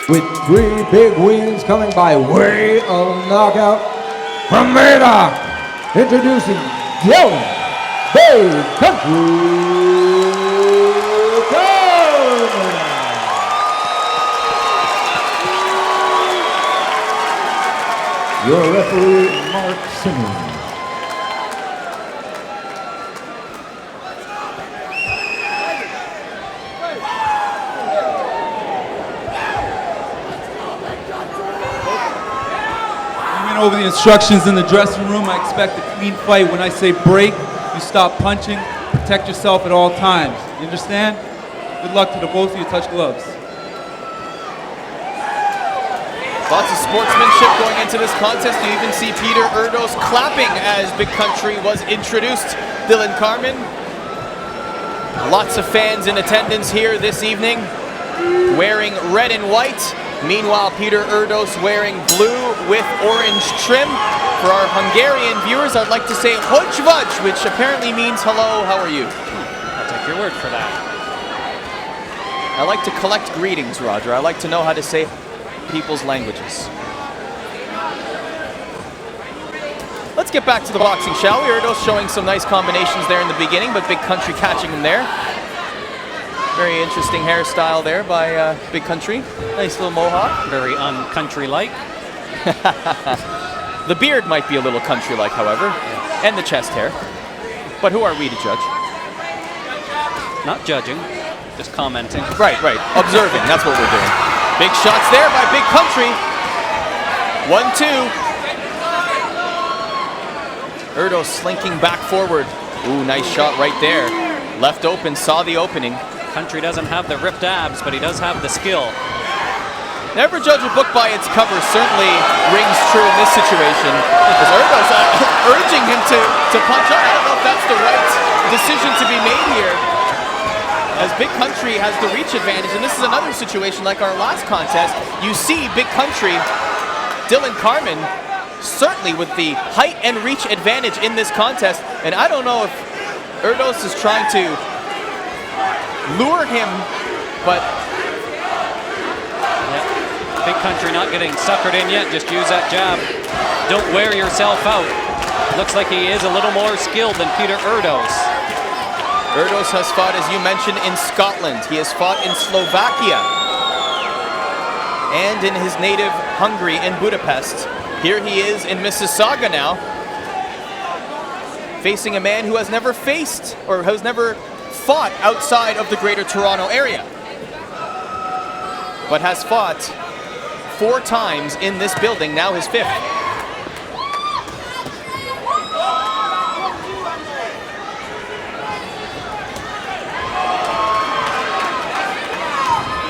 with 3 big wins coming by way of knockout from Murdoch, introducing Dillon, Big Country Carman. Your referee, Mark Simmons. Over the instructions in the dressing room, I expect a clean fight. When I say break, you stop punching, protect yourself at all times. You understand? Good luck to the both of you. Touch gloves. Lots of sportsmanship going into this contest. You even see Peter Erdos clapping as Big Country was introduced. Dillon Carman. Lots of fans in attendance here this evening, wearing red and white. Meanwhile, Peter Erdos wearing blue with orange trim. For our Hungarian viewers, I'd like to say Hojvaj, which apparently means hello, how are you? I'll take your word for that. I like to collect greetings, Roger. I like to know how to say people's languages. Let's get back to the boxing, shall we? Erdos showing some nice combinations there in the beginning, but Big Country catching him there. Very interesting hairstyle there by Big Country. Nice little mohawk. Very un-country-like. The beard might be a little country-like, however, and the chest hair. But who are we to judge? Not judging, just commenting. Right. Observing, that's what we're doing. Big shots there by Big Country. 1-2. Erdos slinking back forward. Ooh, nice shot right there. Left open, saw the opening. Country doesn't have the ripped abs, but he does have the skill. Never judge a book by its cover certainly rings true in this situation. As Erdos urging him to punch on. I don't know if that's the right decision to be made here, as Big Country has the reach advantage, and this is another situation like our last contest. You see Big Country, Dillon Carman, certainly with the height and reach advantage in this contest, and I don't know if Erdos is trying to lure him, but Big Country not getting suckered in yet. Just use that jab. Don't wear yourself out. Looks like he is a little more skilled than Peter Erdos. Erdos has fought, as you mentioned, in Scotland. He has fought in Slovakia and in his native Hungary in Budapest. Here he is in Mississauga now, facing a man who has never faced or has never fought outside of the Greater Toronto area, but has fought 4 times in this building, now his 5th.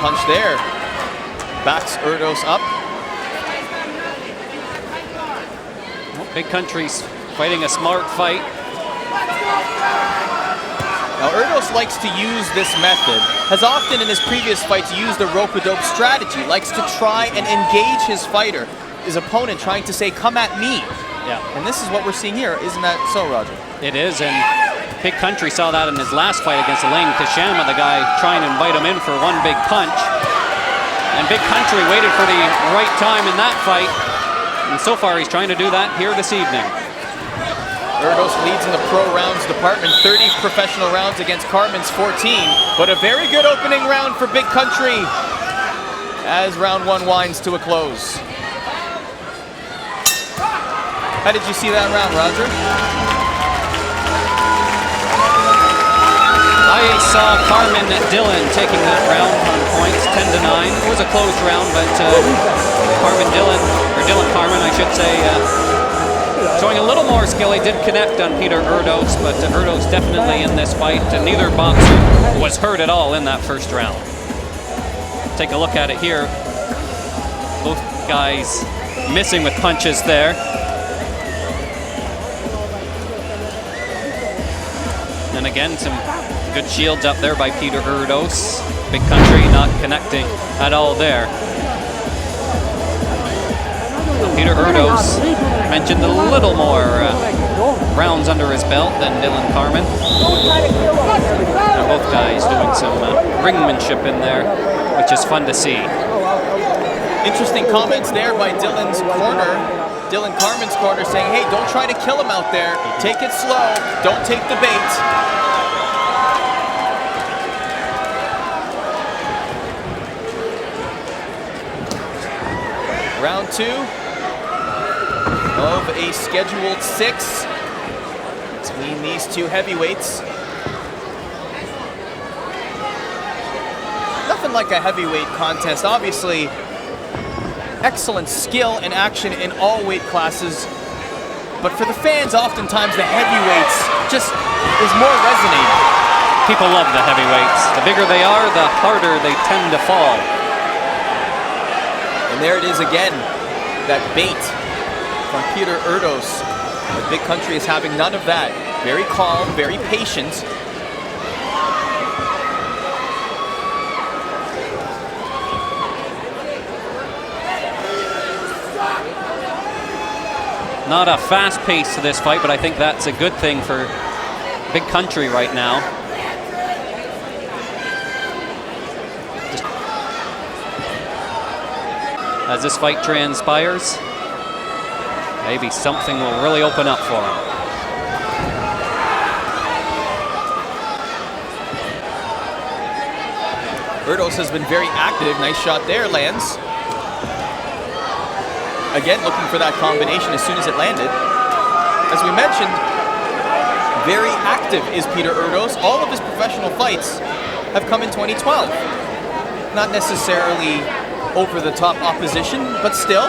Punch there. Backs Erdos up. Well, Big Country's fighting a smart fight. Now, Erdos likes to use this method, has often in his previous fights used the rope-a-dope strategy, likes to try and engage his fighter, his opponent, trying to say, come at me. Yeah. And this is what we're seeing here. Isn't that so, Roger? It is, and Big Country saw that in his last fight against Elaine Kashama, the guy trying to invite him in for one big punch. And Big Country waited for the right time in that fight, and so far he's trying to do that here this evening. Erdos leads in the pro rounds department, 30 professional rounds against Carman's 14, but a very good opening round for Big Country as round 1 winds to a close. How did you see that round, Roger? I saw Carman Dillon taking that round on points, 10-9. It was a closed round, but Dillon Carman, I should say, showing a little more skill. He did connect on Peter Erdos, but Erdos definitely in this fight, and neither boxer was hurt at all in that first round. Take a look at it here. Both guys missing with punches there. And again, some good shields up there by Peter Erdos. Big Country not connecting at all there. Peter Erdos mentioned a little more rounds under his belt than Dillon Carman. They're both guys doing some ringmanship in there, which is fun to see. Interesting comments there by Dillon's corner. Dillon Carman's corner saying, hey, don't try to kill him out there. Take it slow. Don't take the bait. Round 2 of a scheduled 6 between these two heavyweights. Nothing like a heavyweight contest. Obviously, excellent skill and action in all weight classes. But for the fans, oftentimes the heavyweights just is more resonating. People love the heavyweights. The bigger they are, the harder they tend to fall. And there it is again, that bait from Peter Erdos. The Big Country is having none of that. Very calm, very patient. Not a fast pace to this fight, but I think that's a good thing for Big Country right now. As this fight transpires, maybe something will really open up for him. Erdos has been very active. Nice shot there, lands. Again, looking for that combination as soon as it landed. As we mentioned, very active is Peter Erdos. All of his professional fights have come in 2012. Not necessarily over-the-top opposition, but still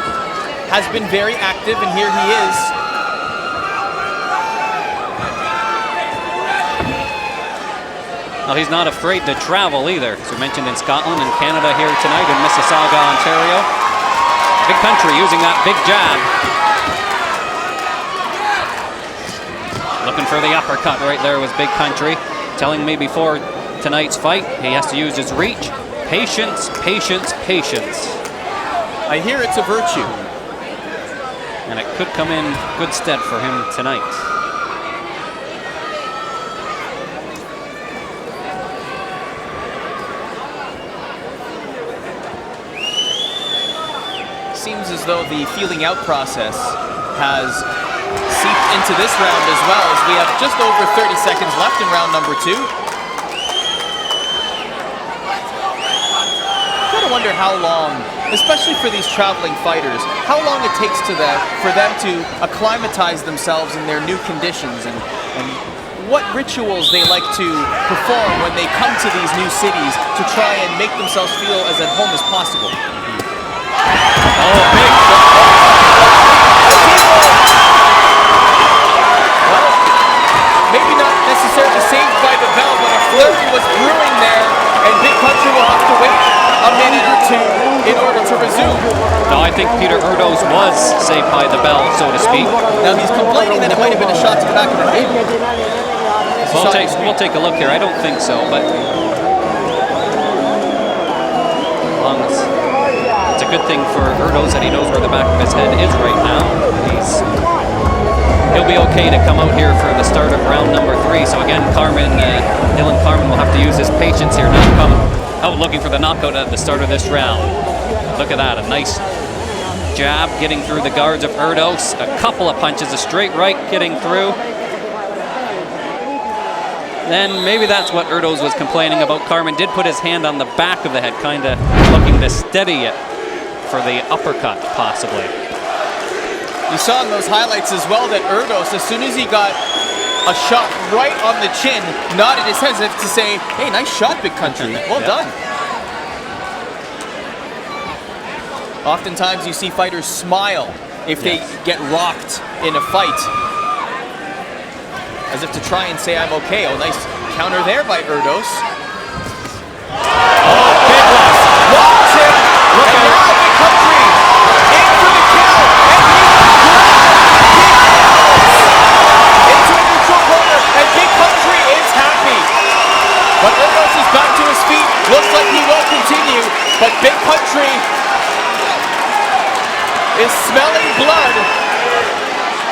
has been very active, and here he is. Well, he's not afraid to travel either. As we mentioned, in Scotland and Canada here tonight, in Mississauga, Ontario. Big Country using that big jab. Looking for the uppercut right there was Big Country. Telling me before tonight's fight, he has to use his reach. Patience, patience, patience. I hear it's a virtue. And it could come in good stead for him tonight. Seems as though the feeling out process has seeped into this round as well, as we have just over 30 seconds left in round number 2. I wonder how long, especially for these traveling fighters, how long it takes for them to acclimatize themselves in their new conditions, and what rituals they like to perform when they come to these new cities to try and make themselves feel as at home as possible. Oh, big shot. Well, maybe not necessarily saved by the bell, but a flurry was brewing there, and Big Country will have to wait a minute or two in order to resume. No, I think Peter Erdos was saved by the bell, so to speak. Now he's complaining that it might have been a shot to the back of the head. We'll take a look here. I don't think so, but it's a good thing for Erdos that he knows where the back of his head is right now. He'll be okay to come out here for the start of round number 3. So again, Dillon Carman will have to use his patience here, not come out looking for the knockout at the start of this round. Look at that, a nice jab getting through the guards of Erdos. A couple of punches, a straight right getting through. Then maybe that's what Erdos was complaining about. Carman did put his hand on the back of the head, kind of looking to steady it for the uppercut, possibly. You saw in those highlights as well that Erdos, as soon as he got a shot right on the chin, nodded his head as if to say, hey, nice shot, Big Country. Well done. Oftentimes you see fighters smile if they get rocked in a fight, as if to try and say, I'm okay. Oh, nice counter there by Erdos. Oh, big left. Long tip. Look and now Big Country in for the kill. And into a neutral corner. And Big Country is happy. But Erdos is back to his feet. Looks like he will continue. But Big Country is smelling blood.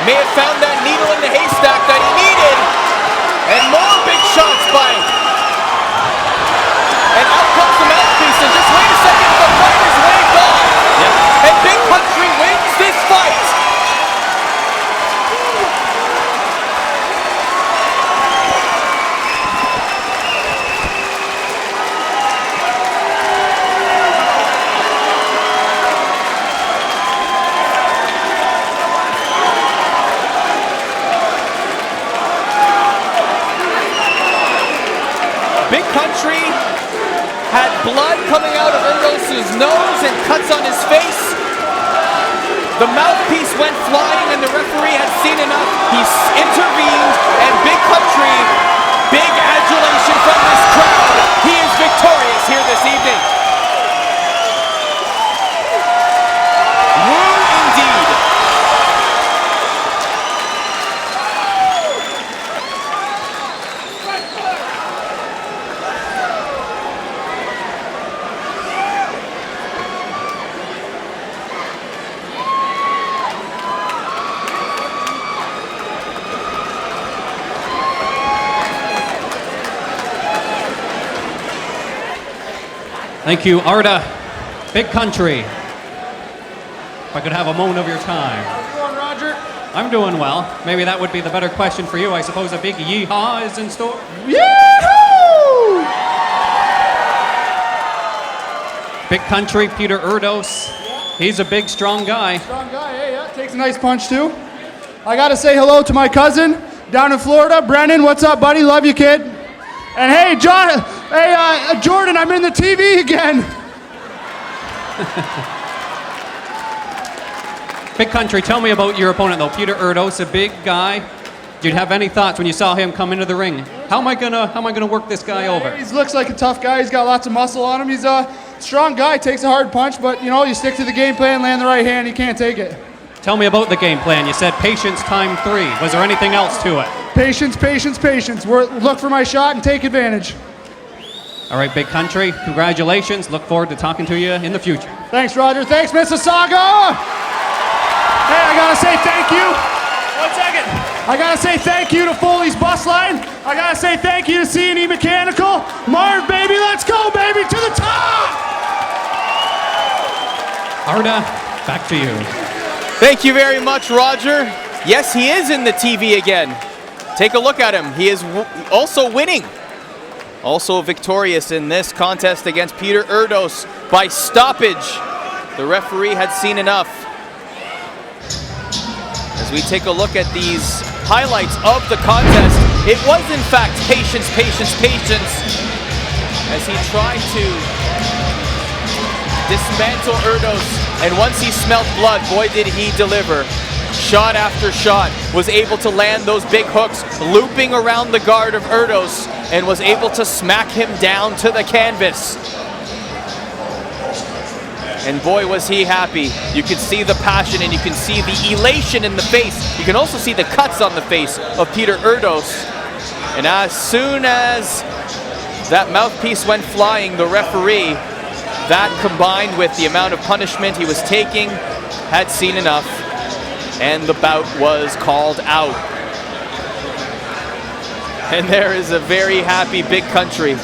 May have found that needle in the haystack that he needed. And more big shots by. And out comes the mouthpiece. And just wait a second, the fight is waved off. Yep, Country had blood coming out of Erdos' nose and cuts on his face. The mouthpiece went flying and the referee had seen enough. He intervened, and Big Country, big adulation from this crowd. He is victorious here this evening. Woo indeed. Thank you, Arda. Big Country. If I could have a moment of your time. How's it going, Roger? I'm doing well. Maybe that would be the better question for you. I suppose a big yeehaw is in store. Yahoo! Big Country, Peter Erdos. He's a big, strong guy. Strong guy, hey, yeah, takes a nice punch too. I gotta say hello to my cousin down in Florida, Brennan. What's up, buddy? Love you, kid. And hey, Jordan, I'm in the TV again. Big Country, tell me about your opponent though. Peter Erdos, a big guy. Did you have any thoughts when you saw him come into the ring? How am I gonna work this guy over? He looks like a tough guy. He's got lots of muscle on him. He's a strong guy, takes a hard punch, but you know, you stick to the game plan, land the right hand, he can't take it. Tell me about the game plan. You said patience time 3. Was there anything else to it? Patience, patience, patience. Look for my shot and take advantage. All right, Big Country, congratulations. Look forward to talking to you in the future. Thanks, Roger. Thanks, Mississauga. Hey, I gotta say thank you. 1 second. I gotta say thank you to Foley's Bus Line. I gotta say thank you to C&E Mechanical. Marv, baby, let's go, baby, to the top. Arda, back to you. Thank you very much, Roger. Yes, he is in the TV again. Take a look at him. He is also winning. Also victorious in this contest against Peter Erdos by stoppage. The referee had seen enough. As we take a look at these highlights of the contest, it was in fact patience, patience, patience as he tried to dismantle Erdos, and once he smelt blood, boy did he deliver. Shot after shot, was able to land those big hooks, looping around the guard of Erdos, and was able to smack him down to the canvas. And boy was he happy. You could see the passion and you can see the elation in the face. You can also see the cuts on the face of Peter Erdos. And as soon as that mouthpiece went flying, the referee, that combined with the amount of punishment he was taking, had seen enough, and the bout was called out. And there is a very happy Big Country.